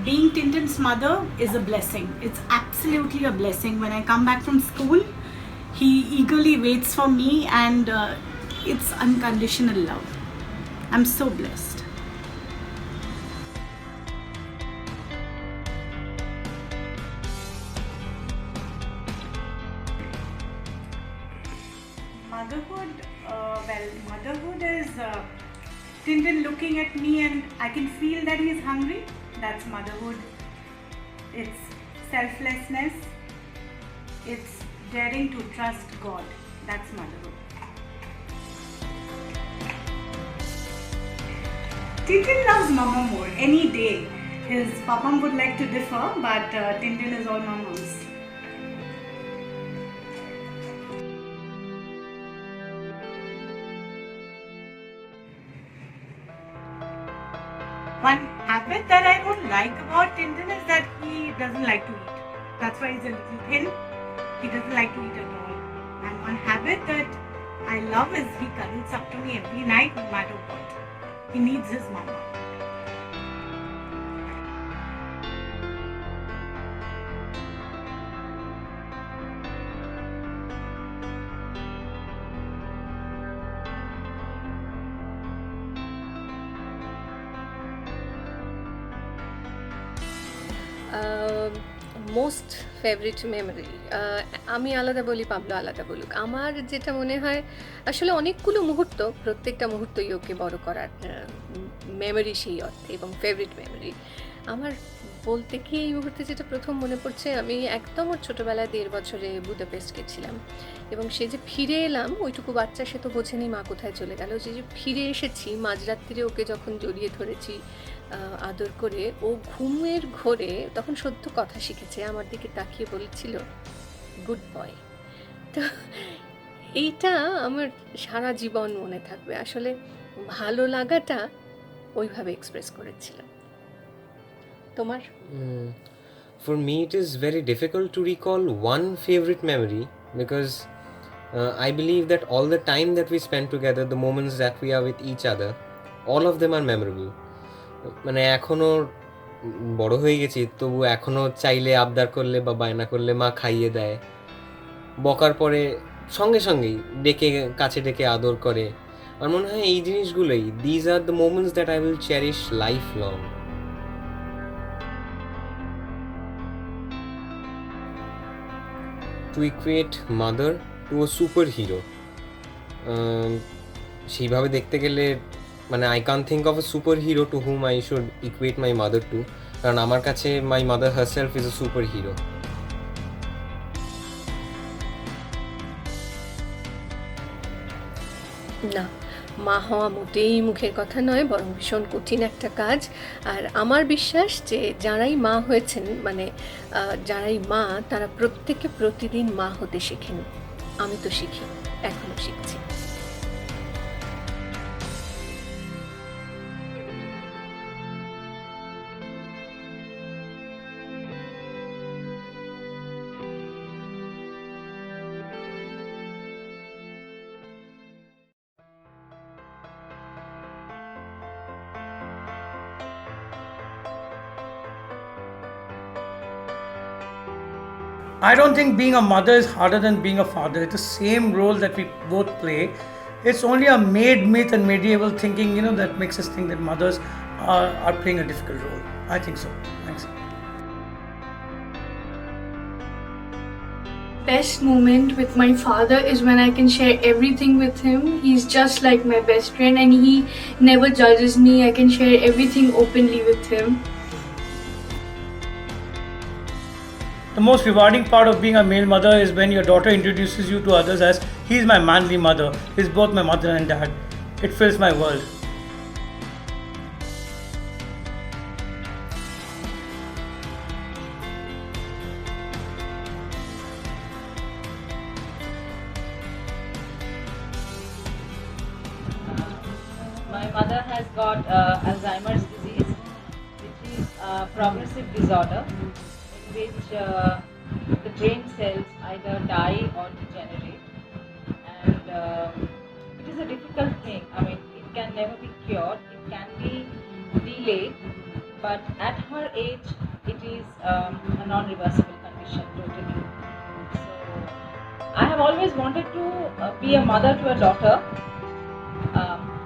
being Tintin's mother is a blessing. It's absolutely a blessing. When I come back from school, he eagerly waits for me, and it's unconditional love. I'm so blessed. Motherhood is Tintin looking at me and I can feel that he's hungry. That's motherhood. It's selflessness. It's daring to trust God. That's motherhood. Tintin loves Mama more any day. His Papam would like to differ, but Tintin is all Mamas. One habit that I don't like about Tintin is that he doesn't like to eat. That's why he's a little thin. He doesn't like to eat at all. And one habit that I love is he cuddles up to me every night, no matter what. He needs his mama. Most favourite memory আমি আলাদা বলি, Pablo আলাদা বলুক। আমার যেটা মনে হয় আসলে অনেকগুলো মুহূর্ত, প্রত্যেকটা মুহূর্তই ওকে বড় করার মেমোরি সেই অর্থে, এবং ফেভারিট মেমোরি আমার বলতে কি এই মুহূর্তে যেটা প্রথম মনে পড়ছে, আমি একদম ওর ছোটোবেলায় 1.5 বছরে বুদাপেস্ট গেছিলাম, এবং সে যে ফিরে এলাম, ওইটুকু বাচ্চা সে তো বোঝেনি মা কোথায় চলে গেল, যে ফিরে এসেছি মাঝরাত্রিরে ওকে যখন জড়িয়ে ধরেছি আদর করে, ও ঘুমের ঘোরে তখন সদ্য কথা শিখেছে, আমার দিকে তাকিয়ে বলেছিল গুড বয়। তো এইটা আমার সারা জীবন মনে থাকবে। আসলে ভালো লাগাটা ওইভাবে এক্সপ্রেস করেছিল। তোমার? For me, it is very difficult to recall one favorite memory because I believe that all the time that we spend together, the moments that we are with each other, all of them are memorable. মানে এখনও বড় হয়ে গেছি, তবু এখনও চাইলে আবদার করলে বা বায়না করলে মা খাইয়ে দেয়, বকার পরে সঙ্গে সঙ্গেই কাছে ডেকে আদর করে। আমার মনে হয় এই জিনিসগুলোই, these are the moments that I will cherish life long. To equate mother to a superhero, সেইভাবে দেখতে গেলে মানে I can think of a super hero to whom I should equate my mother too, কারণ আমার কাছে my mother herself is a super hero. না, মা হওয়া মোটেই মুখের কথা নয়, বরং ভীষণ কঠিন একটা কাজ। আর আমার বিশ্বাস যে যারাই মা হয়েছেন, মানে যারাই মা, তারা প্রত্যেকে প্রতিদিন মা হতে শেখেন। আমি তো শিখি, এখনও শিখছি। I don't think being a mother is harder than being a father. It's the same role that we both play. It's only a made myth and medieval thinking, that makes us think that mothers are playing a difficult role. I think so. Thanks. Best moment with my father is when I can share everything with him. He's just like my best friend and he never judges me. I can share everything openly with him. The most rewarding part of being a male mother is when your daughter introduces you to others as, he's my manly mother, he's both my mother and dad. It fills my world. My mother has got Alzheimer's disease, which is a progressive disorder in which the brain cells either die or degenerate, and it is a difficult thing. I mean, it can never be cured, it can be delayed, but at her non-reversible condition totally. So I have always wanted to be a mother to a daughter.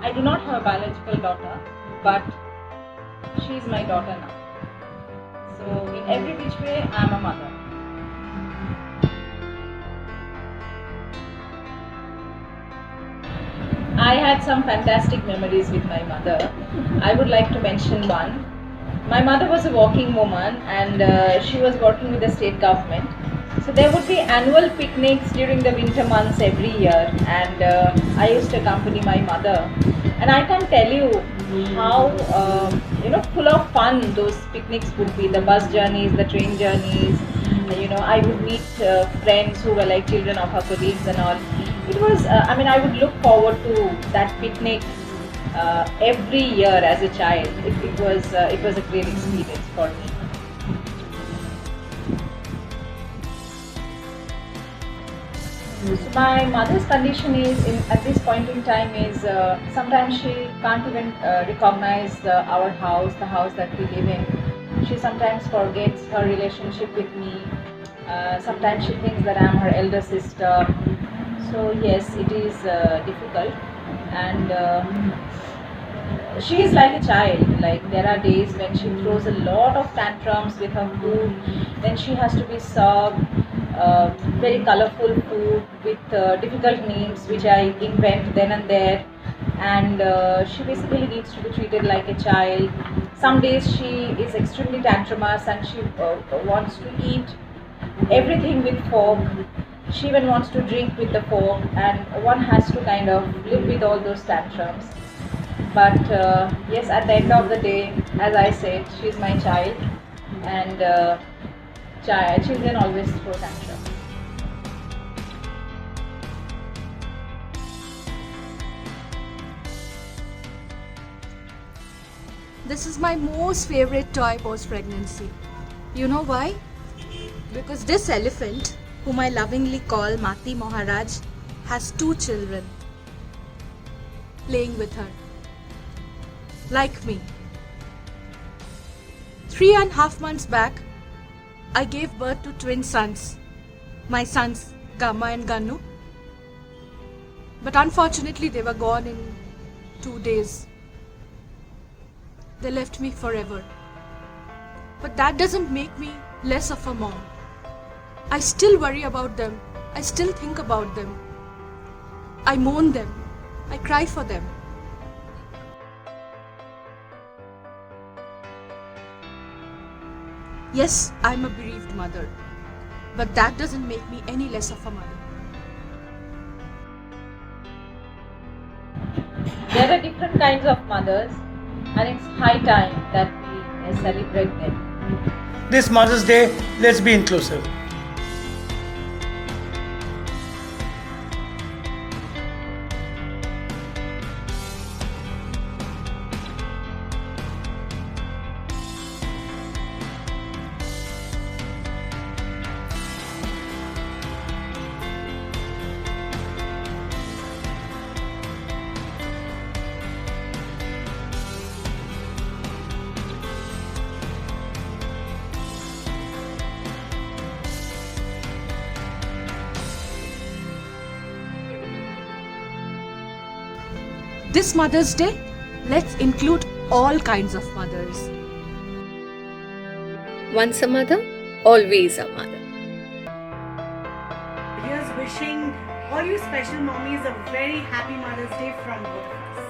I do not have a biological daughter, but she is my daughter now. So in every which way, I am a mother. I had some fantastic memories with my mother. I would like to mention one. My mother was a working woman and she was working with the state government. So there would be annual picnics during the winter months every year, and I used to accompany my mother. And I can tell you how full of fun those picnics would be. The bus journeys, the train journeys. I would meet friends who were like children of our colleagues and all. It was, I would look forward to that picnic every year as a child. It was a great experience for me. So my mother's condition is, at this point in time, is sometimes she can't even recognize our house, the house that we live in. She sometimes forgets her relationship with me. Sometimes she thinks that I am her elder sister. So yes, it is difficult, and she is like a child. Like, there are days when she throws a lot of tantrums with her food. Then she has to be served very colorful food with difficult names which I invent then and there, and she basically needs to be treated like a child. Some days she is extremely tantrumous and she wants to eat everything with fork. She even wants to drink with the fork, and one has to kind of live with all those tantrums. But yes, at the end of the day, as I said, she is my child, and children always throw tantrums. This is my most favorite toy post-pregnancy. You know why? Because this elephant, whom I lovingly call Mati Maharaj, has 2 children playing with her. Like me. 3.5 months back, I gave birth to twin sons. My sons, Gamma and Ganu. But unfortunately, they were gone in 2 days. They left me forever. But that doesn't make me less of a mom. I still worry about them. I still think about them. I mourn them. I cry for them. Yes, I'm a bereaved mother. But that doesn't make me any less of a mother. There are different kinds of mothers, and it's high time that we celebrate them. This Mother's Day, let's be inclusive. This Mother's Day, let's include all kinds of mothers. Once a mother, always a mother. Here's wishing all you special mommies a very happy Mother's Day from both of us.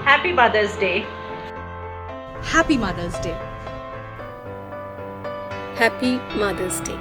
Happy Mother's Day. Happy Mother's Day. Happy Mother's Day.